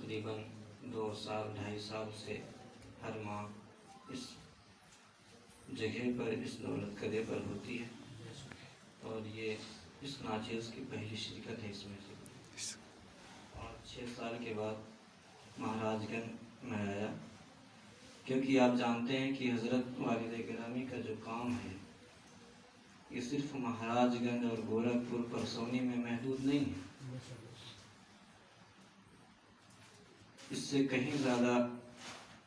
تقریباً 2 سال 2.5 سال سے ہر ماہ اس جگہ پر، اس دولت کدے پر ہوتی ہے، اور یہ اس ناچیز کی پہلی شرکت ہے اس میں سے۔ اور 6 سال کے بعد مہاراج گنج میں آیا، کیونکہ آپ جانتے ہیں کہ حضرت والد گرامی کا جو کام ہے یہ صرف مہاراج گنج اور گورکھپور پرسونی میں محدود نہیں ہے، اس سے کہیں زیادہ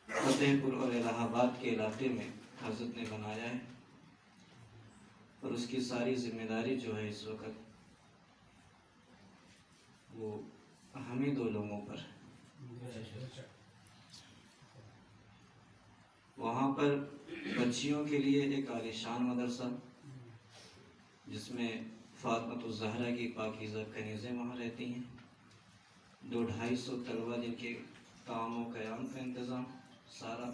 فتح پور اور الہ آباد کے علاقے میں حضرت نے بنایا ہے، اور اس کی ساری ذمہ داری جو ہے اس وقت وہ ہمیں 2 لوگوں پر ہے۔ وہاں پر بچیوں کے لیے ایک عالیشان مدرسہ، جس میں فاطمۃ الزہرا کی پاکیزہ کنیزیں وہاں رہتی ہیں، 200-250 طلبہ جن کے کام و قیام کا انتظام سارا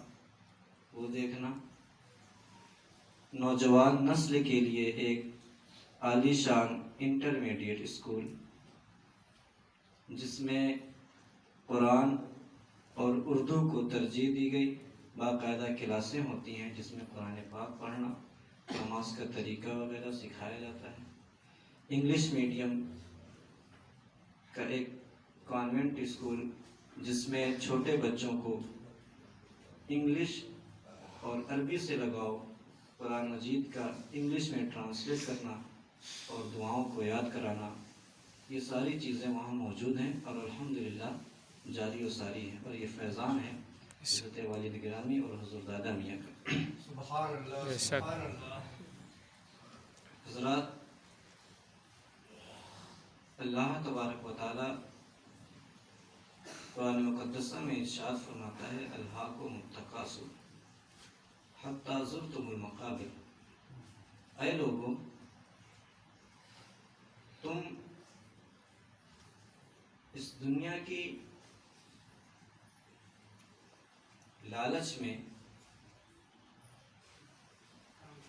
وہ دیکھنا، نوجوان نسل کے لیے ایک عالیشان انٹرمیڈیٹ اسکول جس میں قرآن اور اردو کو ترجیح دی گئی، باقاعدہ کلاسیں ہوتی ہیں جس میں قرآن پاک پڑھنا، نماز کا طریقہ وغیرہ سکھایا جاتا ہے، انگلش میڈیم کا ایک کانوینٹ اسکول جس میں چھوٹے بچوں کو انگلش اور عربی سے لگاؤ، قرآن مجید کا انگلش میں ٹرانسلیٹ کرنا اور دعاؤں کو یاد کرانا، یہ ساری چیزیں وہاں موجود ہیں، اور الحمدللہ جاری و ساری ہے، اور یہ فیضان ہے حضرت والد گرامی اور حضور دادا میاں کا۔ سبحان اللہ، سبحان اللہ۔ حضرات، اللہ تبارک و تعالی قرآن مقدسہ میں ارشاد فرماتا ہے، الہاکم التکاثر حتی زرتم المقابر، اے لوگوں تم اس دنیا کی لالچ میں،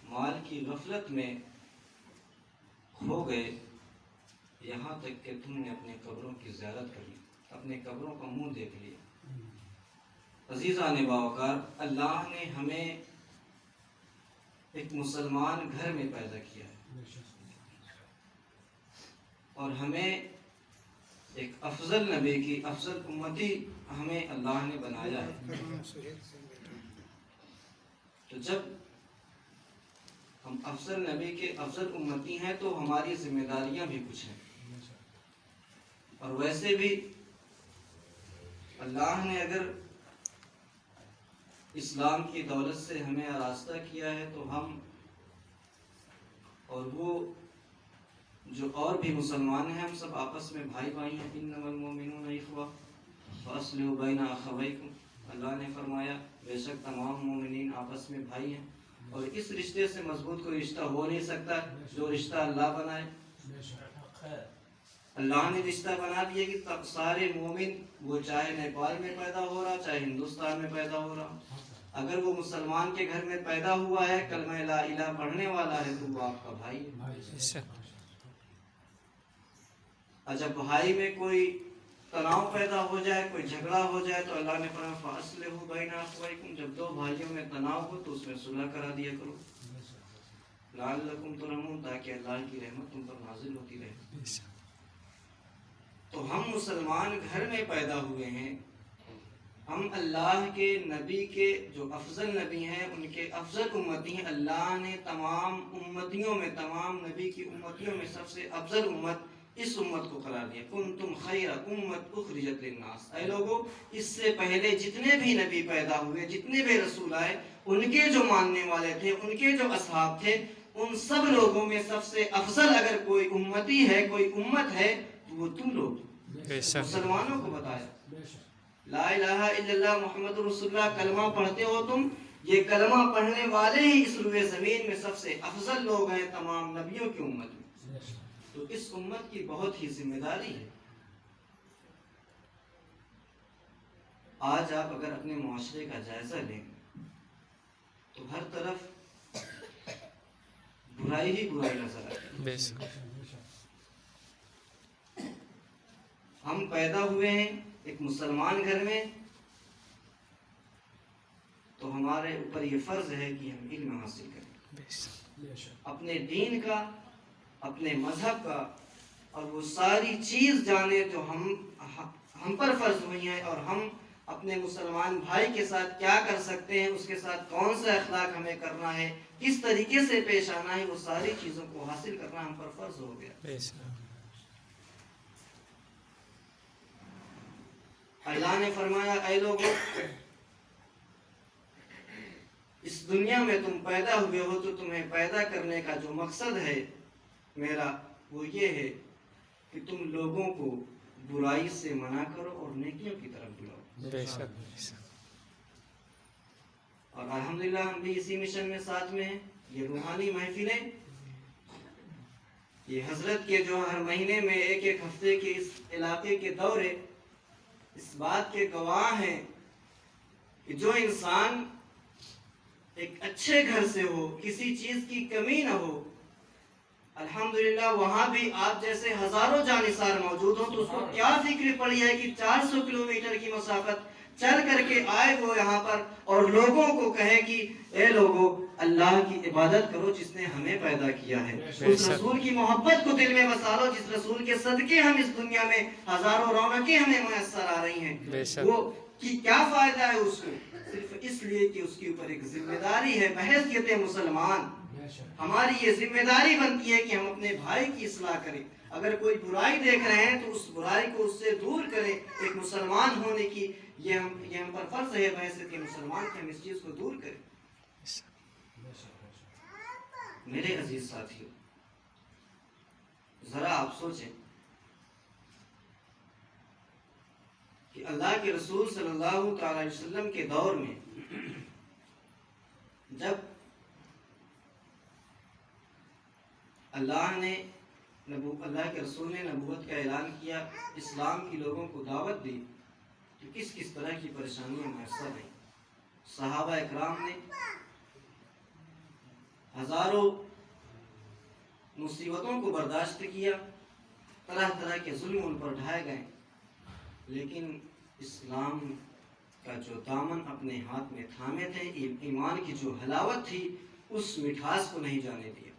مال کی غفلت میں کھو گئے، یہاں تک کہ تم نے اپنے قبروں کی زیارت کر لی، اپنے قبروں کا منہ دیکھ لیا۔ عزیزان باوقار، اللہ نے ہمیں ایک مسلمان گھر میں پیدا کیا ہے، اور ہمیں ایک افضل نبی کی افضل امتی ہمیں اللہ نے بنایا ہے۔ تو جب ہم افضل نبی کے افضل امتی ہیں تو ہماری ذمہ داریاں بھی کچھ ہیں، اور ویسے بھی اللہ نے اگر اسلام کی دولت سے ہمیں آراستہ کیا ہے تو ہم اور وہ جو اور بھی مسلمان ہیں، ہم سب آپس میں بھائی بھائی ہیں، انما المؤمنون اخوہ فاصلحوا بین اخویکم، اللہ نے فرمایا بے شک تمام مومنین آپس میں بھائی ہیں، اور اس رشتے سے مضبوط کوئی رشتہ ہو نہیں سکتا جو رشتہ اللہ بنائے۔ اللہ نے رشتہ بنا دیا کہ تب سارے مومن، وہ چاہے نیپال میں پیدا ہو رہا چاہے ہندوستان میں پیدا ہو رہا، اگر وہ مسلمان کے گھر میں پیدا ہوا ہے، کلمہ لا الہ پڑھنے والا ہے، تو وہ آپ کا بھائی ہے۔ اور جب بھائی میں کوئی تناؤ پیدا ہو جائے، کوئی جھگڑا ہو جائے، تو اللہ نے فرمایا فاصلحوا بین اخویکم، جب 2 بھائیوں میں تناؤ ہو تو اس میں صلح کرا دیا کرو، لعلکم ترحمون، تاکہ اللہ کی رحمت تم پر نازل ہوتی رہے۔ تو ہم مسلمان گھر میں پیدا ہوئے ہیں، ہم اللہ کے نبی کے جو افضل نبی ہیں ان کے افضل امتی ہیں۔ اللہ نے تمام امتیوں میں، تمام نبی کی امتیوں میں سب سے افضل امت اس امت کو قرار دیا، کنتم خیر امت اخرجت للناس، اے لوگو اس سے پہلے جتنے بھی نبی پیدا ہوئے، جتنے بھی رسول آئے، ان کے جو ماننے والے تھے، ان کے جو اصحاب تھے، ان سب لوگوں میں سب سے افضل اگر کوئی امتی ہے، کوئی امت ہے، تو وہ تم لوگ مسلمانوں کو بتایا۔ لا الہ الا اللہ محمد رسول اللہ کلمہ پڑھتے ہو تم، یہ کلمہ پڑھنے والے ہی اس روئے زمین میں سب سے افضل لوگ ہیں تمام نبیوں کی امت میں۔ تو اس امت کی بہت ہی ذمہ داری ہے۔ آج آپ اگر اپنے معاشرے کا جائزہ لیں تو ہر طرف برائی ہی برائی نظر آتی ہے۔ ہم پیدا ہوئے ہیں ایک مسلمان گھر میں تو ہمارے اوپر یہ فرض ہے کہ ہم علم حاصل کریں، اپنے دین کا، اپنے مذہب کا، اور وہ ساری چیز جانے جو ہم پر فرض ہوئی ہیں، اور ہم اپنے مسلمان بھائی کے ساتھ کیا کر سکتے ہیں، اس کے ساتھ کون سا اخلاق ہمیں کرنا ہے، کس طریقے سے پیش آنا ہے، وہ ساری چیزوں کو حاصل کرنا ہم پر فرض ہو گیا۔ اللہ نے فرمایا اے لوگوں، اس دنیا میں تم پیدا ہوئے ہو تو تمہیں پیدا کرنے کا جو مقصد ہے میرا وہ یہ ہے کہ تم لوگوں کو برائی سے منع کرو اور نیکیوں کی طرف بلاؤ۔ اور الحمدللہ ہم بھی اسی مشن میں ساتھ میں ہیں۔ یہ روحانی محفلیں، یہ حضرت کے جو ہر مہینے میں ایک ایک ہفتے کے اس علاقے کے دورے اس بات کے گواہ ہیں کہ جو انسان ایک اچھے گھر سے ہو، کسی چیز کی کمی نہ ہو، الحمدللہ وہاں بھی آپ جیسے ہزاروں جانثار موجود ہوں، تو اس کو کیا فکر پڑی ہے کہ 400 کلومیٹر کی مسافت چل کر کے آئے وہ یہاں پر اور لوگوں کو کہے کہ اے لوگوں، اللہ کی عبادت کرو جس نے ہمیں پیدا کیا ہے، اس رسول کی محبت کو دل میں بسا لو جس رسول کے صدقے ہم اس دنیا میں ہزاروں رونقیں ہمیں میسر آ رہی ہیں۔ وہ کی کیا فائدہ ہے اس کو؟ صرف اس لیے کہ اس کے اوپر ایک ذمہ داری ہے بحیثیت مسلمان۔ ہماری یہ ذمہ داری بنتی ہے کہ ہم اپنے بھائی کی اصلاح کریں، اگر کوئی برائی دیکھ رہے ہیں تو اس برائی کو اس سے دور کریں۔ ایک مسلمان ہونے کی یہ ہم پر فرض ہے بحیثیت مسلمان کہ ہم اس چیز کو دور کریں۔ میرے عزیز ساتھیوں، ذرا آپ سوچیں کہ اللہ کے رسول صلی اللہ تعالی علیہ وسلم کے دور میں جب اللہ کے رسول نے نبوت کا اعلان کیا، اسلام کی لوگوں کو دعوت دی، تو کس کس طرح کی پریشانیاں میسر رہیں۔ صحابہ اکرام نے ہزاروں مصیبتوں کو برداشت کیا، طرح طرح کے ظلم ان پر ڈھائے گئے، لیکن اسلام کا جو دامن اپنے ہاتھ میں تھامے تھے، ایمان کی جو حلاوت تھی اس مٹھاس کو نہیں جانے دیا۔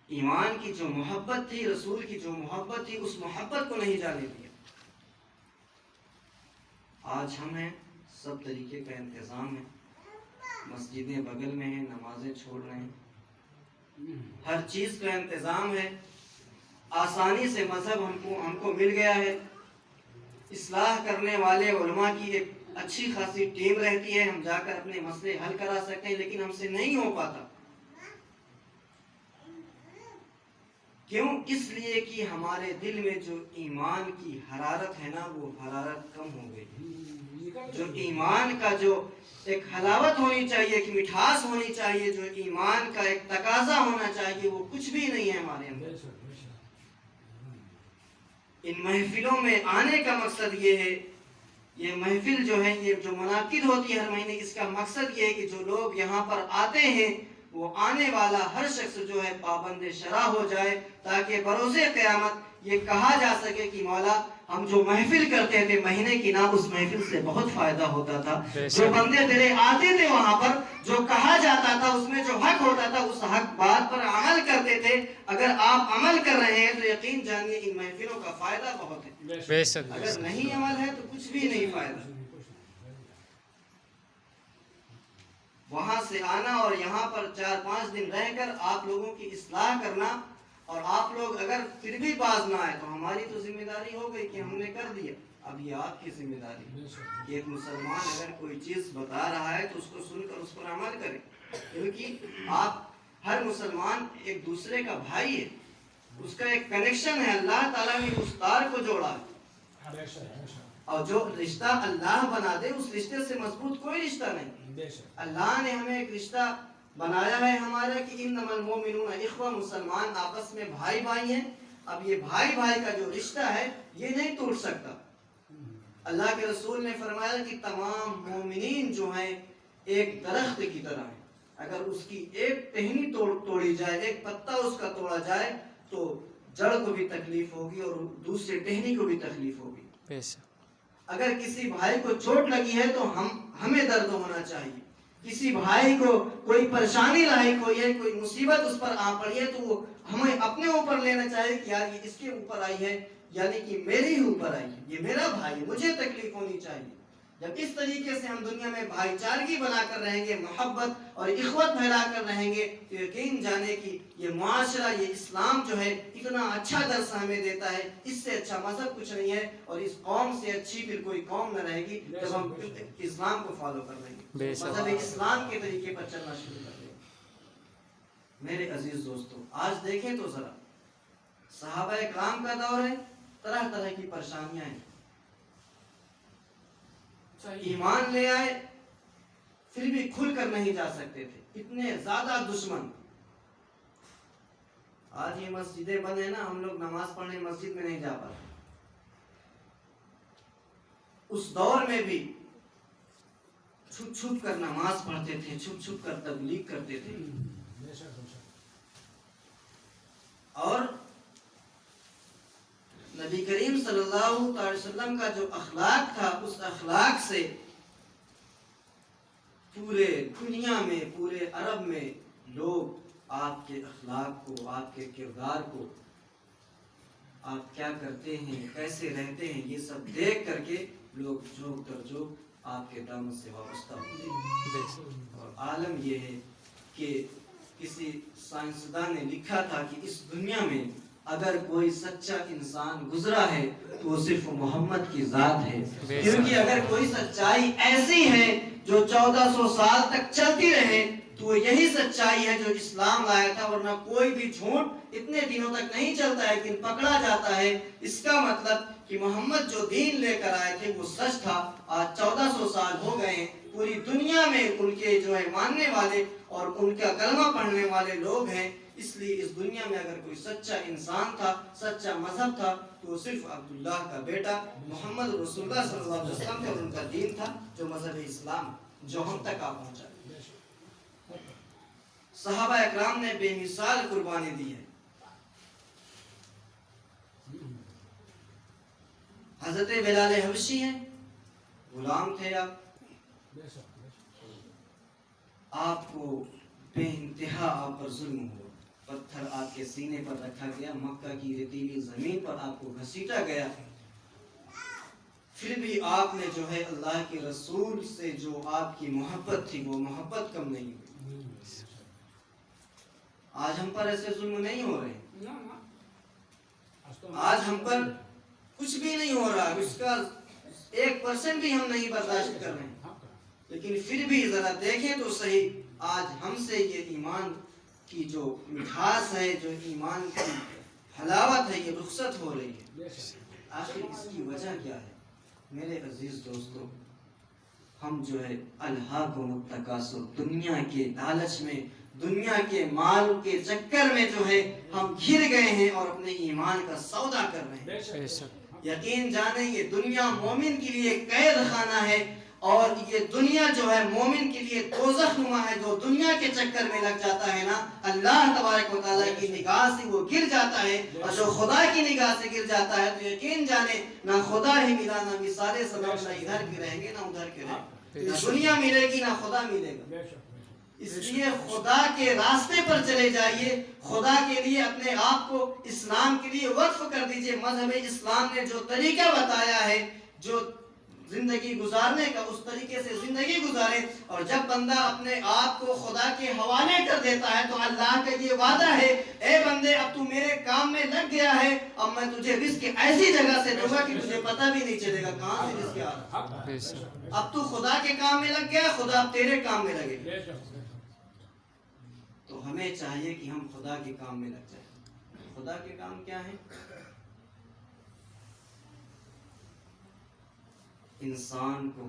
ایمان کی جو محبت تھی، رسول کی جو محبت تھی، اس محبت کو نہیں جانے دیا۔ آج ہم ہیں، سب طریقے کا انتظام ہے، مسجدیں بغل میں ہیں، نمازیں چھوڑ رہے ہیں، ہر چیز کا انتظام ہے، آسانی سے مذہب ہم کو مل گیا ہے، اصلاح کرنے والے علماء کی ایک اچھی خاصی ٹیم رہتی ہے، ہم جا کر اپنے مسئلے حل کرا سکتے ہیں، لیکن ہم سے نہیں ہو پاتا۔ کیوں؟ اس لیے کہ ہمارے دل میں جو ایمان کی حرارت ہے نا، وہ حرارت کم ہو گئی۔ جو ایمان کا جو ایک حلاوت ہونی چاہیے، ایک مٹھاس ہونی چاہیے، جو ایمان کا ایک تقاضا ہونا چاہیے، وہ کچھ بھی نہیں ہے ہمارے اندر۔ ان محفلوں میں آنے کا مقصد یہ ہے، یہ محفل جو ہے، یہ جو منعقد ہوتی ہے ہر مہینے، اس کا مقصد یہ ہے کہ جو لوگ یہاں پر آتے ہیں وہ آنے والا ہر شخص جو ہے پابند شرع ہو جائے، تاکہ بروز قیامت یہ کہا جا سکے کہ مولا ہم جو محفل کرتے تھے مہینے کی نا، اس محفل سے بہت فائدہ ہوتا تھا، جو بندے تیرے آتے تھے وہاں پر، جو کہا جاتا تھا اس میں جو حق ہوتا تھا، اس حق بات پر عمل کرتے تھے۔ اگر آپ عمل کر رہے ہیں تو یقین جانیے ان محفلوں کا فائدہ بہت ہے، اگر نہیں عمل ہے تو کچھ بھی نہیں فائدہ۔ وہاں سے آنا اور یہاں پر 4-5 دن رہ کر آپ لوگوں کی اصلاح کرنا، اور آپ لوگ اگر پھر بھی باز نہ آئے تو ہماری تو ذمہ داری ہو گئی کہ ہم نے کر دیا، اب یہ آپ کی ذمہ داری کہ ایک مسلمان اگر کوئی چیز بتا رہا ہے تو اس کو سن کر اس پر عمل کرے، کیونکہ آپ ہر مسلمان ایک دوسرے کا بھائی ہے، اس کا ایک کنیکشن ہے، اللہ تعالیٰ نے اس تار کو جوڑا ہے، اور جو رشتہ اللہ بنا دے اس رشتے سے مضبوط کوئی رشتہ نہیں۔ اللہ نے ہمیں ایک رشتہ بنایا ہے ہمارا کہ انما المؤمنون اخوہ، مسلمان آپس میں بھائی بھائی ہیں۔ اب یہ بھائی بھائی کا جو رشتہ ہے یہ نہیں ٹوٹ سکتا۔ اللہ کے رسول نے فرمایا کہ تمام مومنین جو ہیں ایک درخت کی طرح ہیں، اگر اس کی ایک ٹہنی توڑی جائے، ایک پتا اس کا توڑا جائے تو جڑ کو بھی تکلیف ہوگی اور دوسرے ٹہنی کو بھی تکلیف ہوگی۔ اگر کسی بھائی کو چوٹ لگی ہے تو ہمیں درد ہونا چاہیے. کسی بھائی کو کوئی پریشانی لاحق ہوئی ہے, کوئی مصیبت اس پر آ پڑی ہے, تو وہ ہمیں اپنے اوپر لینا چاہیے کہ یار یہ اس کے اوپر آئی ہے, یعنی کہ میرے ہی اوپر آئی ہے, یہ میرا بھائی ہے, مجھے تکلیف ہونی چاہیے. جب اس طریقے سے ہم دنیا میں بھائی چارگی بنا کر رہیں گے, محبت اور اخوت پھیلا کر رہیں گے, تو یقین جانے کہ یہ معاشرہ, یہ اسلام جو ہے اتنا اچھا درس ہمیں دیتا ہے, اس سے اچھا مذہب کچھ نہیں ہے, اور اس قوم سے اچھی پھر کوئی قوم نہ رہے گی جب ہم اسلام کو فالو کر لیں گے, مذہب اسلام کے طریقے پر چلنا شروع کر دیں گے. میرے عزیز دوستو, آج دیکھیں تو ذرا صحابہ اکرام کا دور ہے, طرح طرح کی پریشانیاں ہیں, ایمان لے آئے پھر بھی کھل کر نہیں جا سکتے تھے, اتنے زیادہ دشمن. آج یہ مسجدیں بند ہیں نا, ہم لوگ نماز پڑھنے مسجد میں نہیں جا پاتے. اس دور میں بھی چھپ چھپ کر نماز پڑھتے تھے, چھپ چھپ کر تبلیغ کرتے تھے. اور نبی کریم صلی اللہ علیہ وسلم کا جو اخلاق تھا, اس اخلاق سے پورے دنیا میں, پورے عرب میں لوگ آپ کے اخلاق کو, آپ کے کردار کو, آپ کیا کرتے ہیں, کیسے رہتے ہیں, یہ سب دیکھ کر کے لوگ جھوک در جھوک آپ کے دامن سے وابستہ ہوتے. اور عالم یہ ہے کہ کسی سائنسدان نے لکھا تھا کہ اس دنیا میں اگر کوئی سچا انسان گزرا ہے تو وہ صرف محمد کی ذات ہے, کیونکہ اگر کوئی سچائی ایسی ہے جو 1400 سال تک چلتی رہے تو وہ یہی سچائی ہے جو اسلام لایا تھا, ورنہ کوئی بھی جھوٹ اتنے دنوں تک نہیں چلتا ہے لیکن پکڑا جاتا ہے. اس کا مطلب کہ محمد جو دین لے کر آئے تھے وہ سچ تھا. آج 1400 سال ہو گئے ہیں, پوری دنیا میں ان کے جو ہے ماننے والے اور ان کا کلمہ پڑھنے والے لوگ ہیں. اس لیے اس دنیا میں اگر کوئی سچا انسان تھا, سچا مذہب تھا, تو وہ صرف عبداللہ کا بیٹا محمد رسول اللہ صلی اللہ علیہ وسلم تھے, اور ان کا دین تھا جو مذہب اسلام, جو ہم تک آ پہنچا. صحابہ اکرام نے بے مثال قربانی دی ہے. حضرت بلال حبشی ہیں, غلام تھے آپ کو بے انتہا آپ پر ظلم ہوا, پتھر آپ کے سینے پر رکھا گیا, مکہ کی ریتیلی زمین پر آپ کو گھسیٹا گیا, پھر بھی آپ نے جو ہے اللہ کے رسول سے جو آپ کی محبت تھی وہ محبت کم نہیں ہوئی. آج ہم پر ایسے ظلم نہیں ہو رہے, آج ہم پر کچھ بھی نہیں ہو رہا, اس کا 1% بھی ہم نہیں برداشت کر رہے ہیں, لیکن پھر بھی ذرا دیکھیں تو صحیح, آج ہم سے یہ ایمان کی جو مٹھاس ہے, جو ایمان کی حلاوت ہے, یہ رخصت ہو رہی ہے. آخر اس کی وجہ کیا ہے؟ میرے عزیز دوستو, ہم جو ہے الہاکم التکاثر, دنیا کے لالچ میں, دنیا کے مال کے چکر میں جو ہے ہم گھر گئے ہیں اور اپنے ایمان کا سودا کر رہے ہیں. یقین جانیں یہ دنیا مومن کے لیے قید خانہ ہے, اور یہ دنیا جو ہے مومن کے لیے دوزخ نما ہے. جو دنیا کے چکر میں لگ جاتا ہے نا, اللہ تبارک و تعالیٰ کی نگاہ سے وہ گر جاتا ہے, اور جو خدا کی نگاہ سے گر جاتا ہے تو یقین جانے نہ خدا ہی ملا, نہ مثال سبب, نہ ادھر کے رہیں گے نہ ادھر کے رہیں گے, نہ دنیا ملے گی نہ خدا ملے گا. اس لیے خدا کے راستے پر چلے جائیے, خدا کے لیے اپنے آپ کو اسلام کے لیے وقف کر دیجئے. مذہب اسلام نے جو طریقہ بتایا ہے جو زندگی گزارنے کا, اس طریقے سے زندگی گزارے. اور جب بندہ اپنے آپ کو خدا کے حوالے کر دیتا ہے تو اللہ کا یہ وعدہ ہے, اے بندے اب تو میرے کام میں لگ گیا ہے, اب میں تجھے رزق ایسی جگہ سے دوں گا کہ تجھے پتہ بھی نہیں چلے گا کہاں سے رزق آ رہا. اب تو خدا کے کام میں لگ گیا, خدا اب تیرے کام میں لگے. تو ہمیں چاہیے کہ ہم خدا کے کام میں لگ جائیں. خدا کے کام کیا ہے؟ انسان کو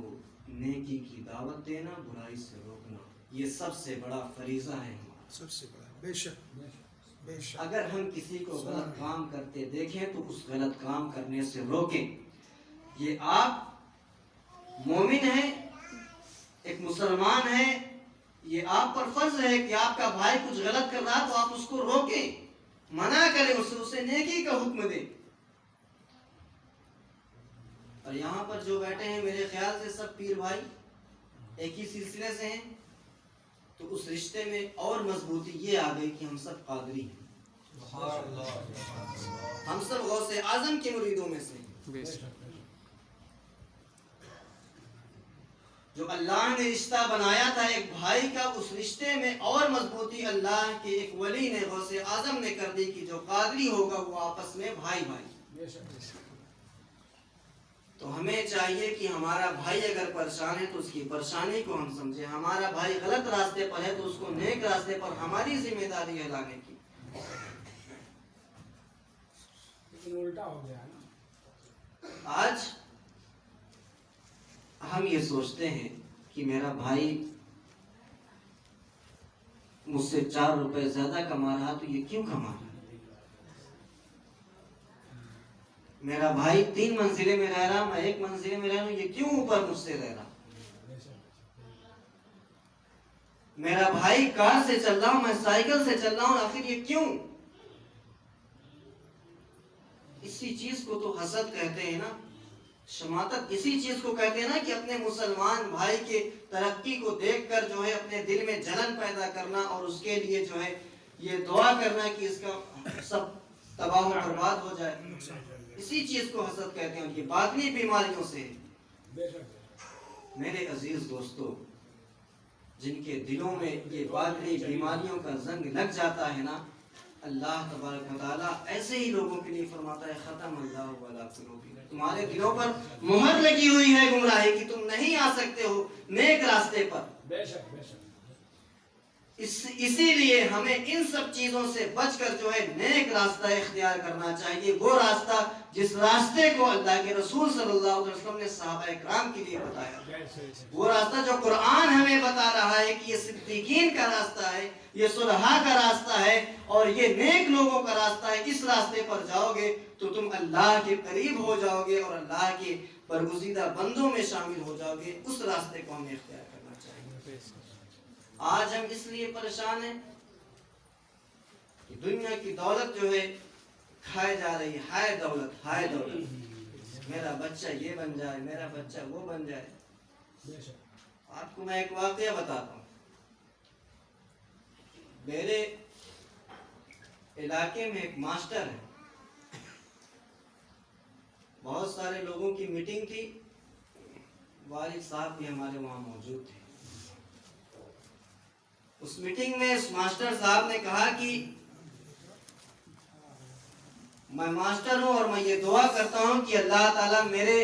نیکی کی دعوت دینا, برائی سے روکنا, یہ سب سے بڑا فریضہ ہے ہمارا, سب سے بڑا. بے شک, بے شک. اگر ہم کسی کو غلط کام کرتے دیکھیں تو اس غلط کام کرنے سے روکیں. یہ آپ مومن ہیں, ایک مسلمان ہیں, یہ آپ پر فرض ہے کہ آپ کا بھائی کچھ غلط کر رہا تو آپ اس کو روکیں, منع کریں, اسے نیکی کا حکم دیں. اور اور یہاں پر جو بیٹھے ہیں میرے خیال سے سب پیر بھائی ایک ہی سلسلے سے ہیں، تو اس رشتے میں اور مضبوطی یہ آ گئی کہ ہم سب قادری ہیں، ہم سب غوث اعظم کے مریدوں میں سے ہیں۔ جو اللہ نے رشتہ بنایا تھا ایک بھائی کا، اس رشتے میں اور مضبوطی اللہ کے ایک ولی نے غوث اعظم نے کر دی کہ جو قادری ہوگا وہ آپس میں بھائی بھائی۔ تو ہمیں چاہیے کہ ہمارا بھائی اگر پریشان ہے تو اس کی پریشانی کو ہم سمجھیں، ہمارا بھائی غلط راستے پر ہے تو اس کو نیک راستے پر ہماری ذمہ داری ہے لانے کی۔ لیکن الٹا ہو گیا نا، آج ہم یہ سوچتے ہیں کہ میرا بھائی مجھ سے 4 روپے زیادہ کما رہا تو یہ کیوں کما رہا ہے؟ میرا بھائی 3 منزلے میں رہ رہا، میں 1 منزلے میں رہ رہا ہوں، یہ کیوں اوپر مجھ سے رہ رہا؟ میرا بھائی کار سے چل رہا ہوں، میں سائیکل سے چل رہا ہوں، آخر یہ کیوں؟ اسی چیز کو تو حسد کہتے ہیں نا، شماتت اسی چیز کو کہتے ہیں نا کہ اپنے مسلمان بھائی کے ترقی کو دیکھ کر جو ہے اپنے دل میں جلن پیدا کرنا اور اس کے لیے جو ہے یہ دعا کرنا کہ اس کا سب تباہ و برباد ہو جائے، اسی چیز کو حسد کہتے ہیں، اور یہ باطنی بیماریوں سے۔ میرے عزیز دوستو، جن کے دلوں میں یہ باطنی بیماریوں کا زنگ لگ جاتا ہے نا، اللہ تبارک و تعالیٰ ایسے ہی لوگوں کے لیے فرماتا ہے ختم اللہ علی قلوبہم، تمہارے دلوں پر مہر لگی ہوئی ہے گمراہی کی، تم نہیں آ سکتے ہو نیک راستے پر۔ بے شک بے شک۔ اسی لیے ہمیں ان سب چیزوں سے بچ کر جو ہے نیک راستہ اختیار کرنا چاہیے، وہ راستہ جس راستے کو اللہ کے رسول صلی اللہ علیہ وسلم نے صحابہ اکرام کے لیے بتایا، وہ راستہ جو قرآن ہمیں بتا رہا ہے کہ یہ صدیقین کا راستہ ہے، یہ صلحاء کا راستہ ہے اور یہ نیک لوگوں کا راستہ ہے۔ اس راستے پر جاؤ گے تو تم اللہ کے قریب ہو جاؤ گے اور اللہ کے برگزیدہ بندوں میں شامل ہو جاؤ گے۔ اس راستے کو ہمیں اختیار کرنا چاہیے۔ آج ہم اس لیے پریشان ہیں کہ دنیا کی دولت جو ہے کھائے جا رہی ہے، ہائے دولت ہائے دولت، میرا بچہ یہ بن جائے، میرا بچہ وہ بن جائے۔ آپ کو میں ایک واقعہ بتاتا ہوں۔ میرے علاقے میں ایک ماسٹر ہے، بہت سارے لوگوں کی میٹنگ تھی، والد صاحب بھی ہمارے وہاں موجود تھے۔ اس میٹنگ میں اس ماسٹر صاحب نے کہا کہ میں ماسٹر ہوں اور میں یہ دعا کرتا ہوں کہ اللہ تعالیٰ میرے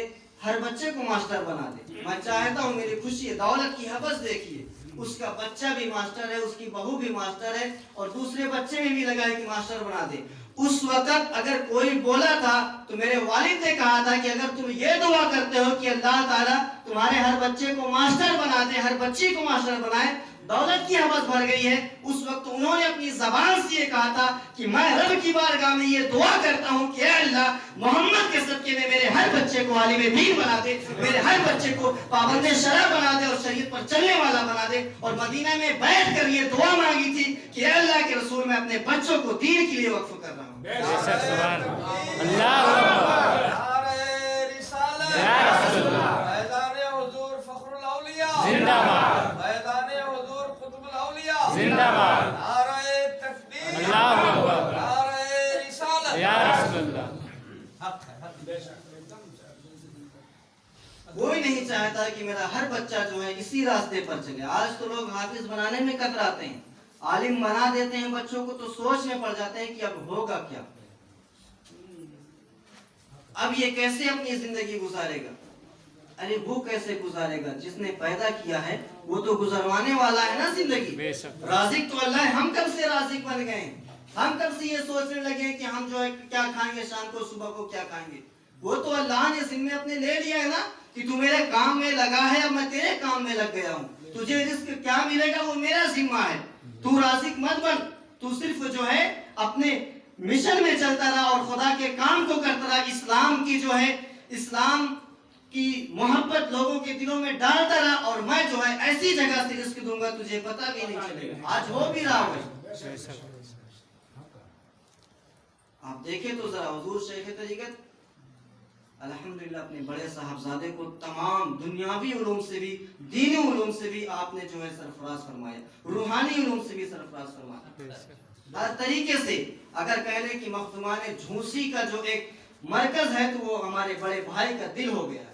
ہر بچے کو ماسٹر بنا دے۔ میں چاہتا ہوں، میری خوشی ہے، دولت کی حوث دیکھیے، اس کا بچہ بھی ماسٹر ہے، اس کی بہو بھی ماسٹر ہے اور دوسرے بچے میں بھی لگا ہے کہ ماسٹر بنا دے۔ اس وقت اگر کوئی بولا تھا تو میرے والد نے کہا تھا کہ اگر تم یہ دعا کرتے ہو کہ اللہ تعالیٰ تمہارے ہر بچے کو ماسٹر بنا دے، ہر بچی کو ماسٹر بنائے، دولت کی حوث بھر گئی ہے۔ اس وقت انہوں نے اپنی زبان سے یہ کہا تھا کہ میں رب کی بارگاہ میں یہ دعا کرتا ہوں کہ اے اللہ، محمد کے صدقے میں میرے ہر بچے کو عالم دین بنا دے، میرے ہر بچے کو پابند شرع بنا دے اور شریعت پر چلنے والا بنا دے۔ اور مدینہ میں بیٹھ کر یہ دعا مانگی تھی کہ اے اللہ کے رسول، میں اپنے بچوں کو دین کے لیے وقف کر رہا ہوں۔ کوئی نہیں چاہتا کہ میرا ہر بچہ جو ہے اسی راستے پر چلے۔ آج تو لوگ حافظ بنانے میں کتراتے ہیں، عالم بنا دیتے ہیں بچوں کو تو سوچ میں پڑ جاتے ہیں کہ اب ہوگا کیا، اب یہ کیسے اپنی زندگی گزارے گا۔ ارے وہ کیسے گزارے گا؟ جس نے پیدا کیا ہے وہ تو گزروانے والا ہے نا زندگی۔ رازق تو اللہ ہے۔ ہم کب سے رازق بن گئے ہیں؟ ہم کب سے یہ سوچنے لگے کہ ہم جو ہے کیا کھائیں گے شام کو، صبح کو کیا کھائیں گے؟ وہ تو اللہ نے ذمہ اپنے لے لیا ہے نا کہ تو میرے کام میں لگا ہے، اب میں تیرے کام میں لگ گیا ہوں، تجھے رزق کیا ملے گا وہ میرا ذمہ ہے۔ تو رازق مت بن، تو صرف جو ہے اپنے مشن میں چلتا رہا اور خدا کے کام کو کرتا رہا، اسلام کی جو ہے اسلام کی محبت لوگوں کے دلوں میں ڈالتا رہا، اور میں جو ہے ایسی جگہ سے رزق دوں گا تجھے پتہ بھی نہیں چلے گا۔ آج ہو بھی رہا ہے۔ آپ دیکھیں تو ذرا حضور شیخ طریقت الحمدللہ اپنے بڑے صاحبزادے کو تمام دنیاوی علوم سے بھی دینی علوم سے بھی آپ نے جو ہے سرفراز فرمایا، روحانی علوم سے بھی سرفراز فرمایا، ہر طریقے سے۔ اگر کہہ لیں کہ مخدومان جھوسی کا جو ایک مرکز ہے تو وہ ہمارے بڑے بھائی کا دل ہو گیا ہے۔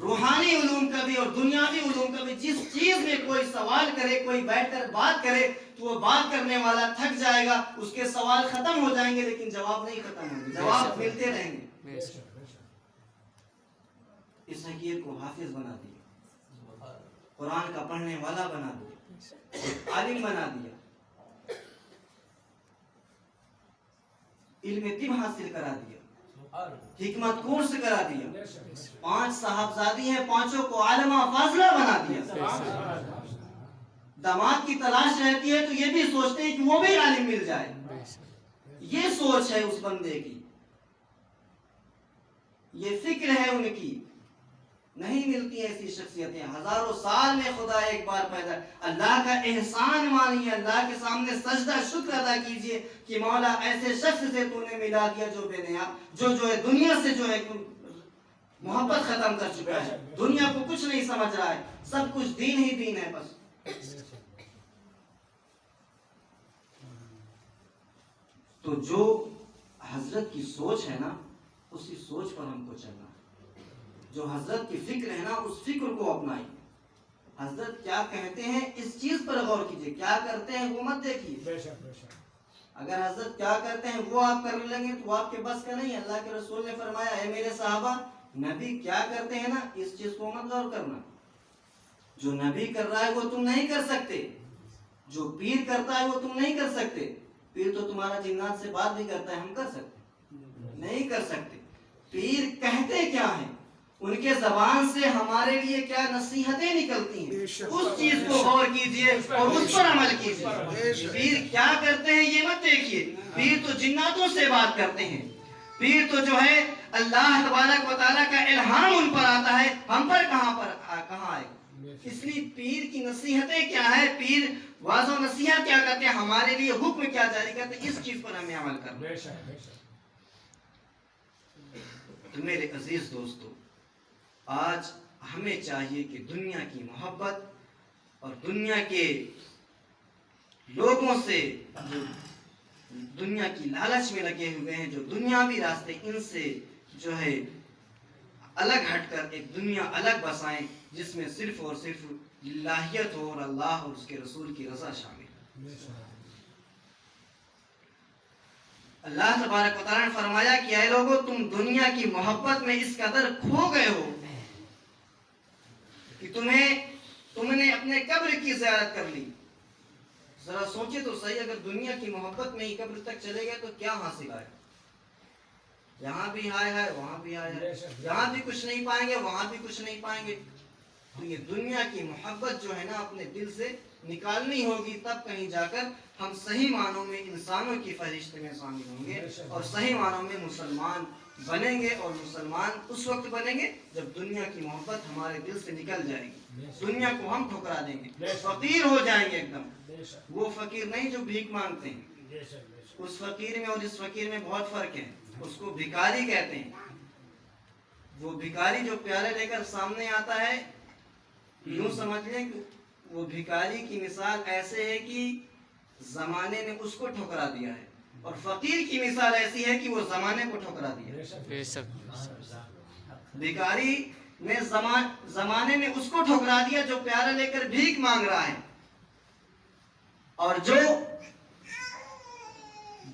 روحانی علوم کا بھی اور دنیاوی علوم کا بھی، جس چیز میں کوئی سوال کرے، کوئی بیٹھ کر بات کرے تو وہ بات کرنے والا تھک جائے گا، اس کے سوال ختم ہو جائیں گے لیکن جواب نہیں ختم ہوں گے، جواب ملتے رہیں گے۔ اس حقیر کو حافظ بنا دیا، قرآن کا پڑھنے والا بنا دیا، عالم بنا دیا، علم طب حاصل کرا دیا، حکمت کورس کرا دیا، 5 صاحبزادی ہیں، 5 کو عالمہ فاضلہ بنا دیا۔ داماد کی تلاش رہتی ہے تو یہ بھی سوچتے ہیں کہ وہ بھی عالم مل جائے، یہ سوچ ہے اس بندے کی، یہ فکر ہے ان کی۔ نہیں ملتی ایسی شخصیتیں، ہزاروں سال میں خدا ایک بار پیدا۔ اللہ کا احسان مانیے، اللہ کے سامنے سجدہ شکر ادا کیجئے کہ مولا ایسے شخص سے تو نے ملا دیا جو بے نیا، جو ہے دنیا سے جو ہے محبت ختم کر چکا ہے، دنیا کو کچھ نہیں سمجھ رہا ہے، سب کچھ دین ہی دین ہے بس۔ تو جو حضرت کی سوچ ہے نا، اسی سوچ پر ہم کو چلنا ہے، جو حضرت کی فکر ہے نا اس فکر کو اپنائیں۔ حضرت کیا کہتے ہیں اس چیز پر غور کیجئے، کیا کرتے ہیں وہ مت دیکھیے۔ اگر حضرت کیا کرتے ہیں وہ آپ کر لیں گے تو وہ آپ کے بس کا نہیں ہے۔ اللہ کے رسول نے فرمایا، اے میرے صحابہ، نبی کیا کرتے ہیں نا اس چیز کو مت غور کرنا، جو نبی کر رہا ہے وہ تم نہیں کر سکتے، جو پیر کرتا ہے وہ تم نہیں کر سکتے۔ پیر تو تمہارا جنات سے بات بھی کرتا ہے، ہم کر سکتے نہیں کر سکتے۔ پیر کہتے کیا ہیں، ان کے زبان سے ہمارے لیے کیا نصیحتیں نکلتی ہیں، اس چیز کو غور کیجئے اور اس پر عمل کیجئے۔ پیر کیا کرتے ہیں یہ مت دیکھیے، پیر تو جناتوں سے بات کرتے ہیں، پیر تو جو ہے اللہ تبارک و تعالیٰ کا الہام ان پر آتا ہے، ہم پر کہاں آئے۔ اس لیے پیر کی نصیحتیں کیا ہے، پیر واضح و نصیحت کیا کرتے ہیں، ہمارے لیے حکم کیا جاری کرتے ہیں، اس چیز پر ہمیں عمل کرنا ہے۔ تو میرے عزیز دوستو، آج ہمیں چاہیے کہ دنیا کی محبت اور دنیا کے لوگوں سے، جو دنیا کی لالچ میں لگے ہوئے ہیں، جو دنیاوی راستے، ان سے جو ہے الگ ہٹ کر ایک دنیا الگ بسائیں جس میں صرف اور صرف الہیت ہو اور اللہ اور اس کے رسول کی رضا شامل۔ اللہ تبارک و تعالیٰ نے فرمایا کہ اے لوگو، تم دنیا کی محبت میں اس قدر کھو گئے ہو کہ تم نے اپنے قبر کی زیارت کر لی۔ ذرا سوچے تو صحیح، اگر دنیا کی محبت میں ہی قبر تک چلے گئے تو کیا حاصل آئے؟ یہاں بھی ہائے ہائے، وہاں بھی ہائے ہائے، یہاں بھی کچھ نہیں پائیں گے، وہاں بھی کچھ نہیں پائیں گے۔ تو یہ دنیا کی محبت جو ہے نا اپنے دل سے نکالنی ہوگی، تب کہیں جا کر ہم صحیح معنوں میں انسانوں کی فہرست میں شامل ہوں گے اور صحیح معنوں میں مسلمان بنیں گے۔ اور مسلمان اس وقت بنیں گے جب دنیا کی محبت ہمارے دل سے نکل جائے گی، دنیا کو ہم ٹھکرا دیں گے، فقیر ہو جائیں گے ایک دم۔ وہ فقیر نہیں جو بھیک مانگتے ہیں، اس فقیر میں اور اس فقیر میں بہت فرق ہے، اس کو بھکاری کہتے ہیں۔ وہ بھکاری جو پیالے لے کر سامنے آتا ہے، یوں سمجھ لیں کہ وہ بھکاری کی مثال ایسے ہے کہ زمانے نے اس کو ٹھکرا دیا ہے، اور فقیر کی مثال ایسی ہے کہ وہ زمانے کو ٹھکرا دیا۔ بھکاری نے زمانے نے اس کو ٹھکرا دیا جو پیالہ لے کر بھیک مانگ رہا ہے، اور جو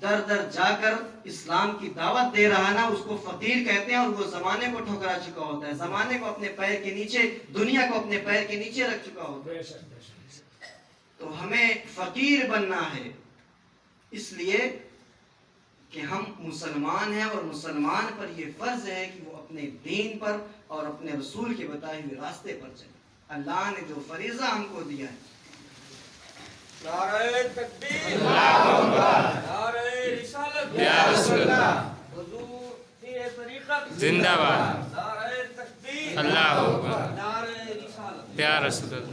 در در جا کر اسلام کی دعوت دے رہا ہے نا، اس کو فقیر کہتے ہیں، اور وہ زمانے کو ٹھکرا چکا ہوتا ہے، زمانے کو اپنے پیر کے نیچے، دنیا کو اپنے پیر کے نیچے رکھ چکا ہوتا ہے۔ تو ہمیں فقیر بننا ہے، اس لیے کہ ہم مسلمان ہیں، اور مسلمان پر یہ فرض ہے کہ وہ اپنے دین پر اور اپنے رسول کے بتائے ہوئے راستے پر چلے۔ اللہ نے جو فریضہ ہم کو دیا ہے، نعرہ تکبیر، نعرہ رسالت، یا رسول اللہ، حضور پیر طریقت زندہ باد، نعرہ تکبیر، اللہ اکبر، نعرہ رسالت، یا رسول اللہ۔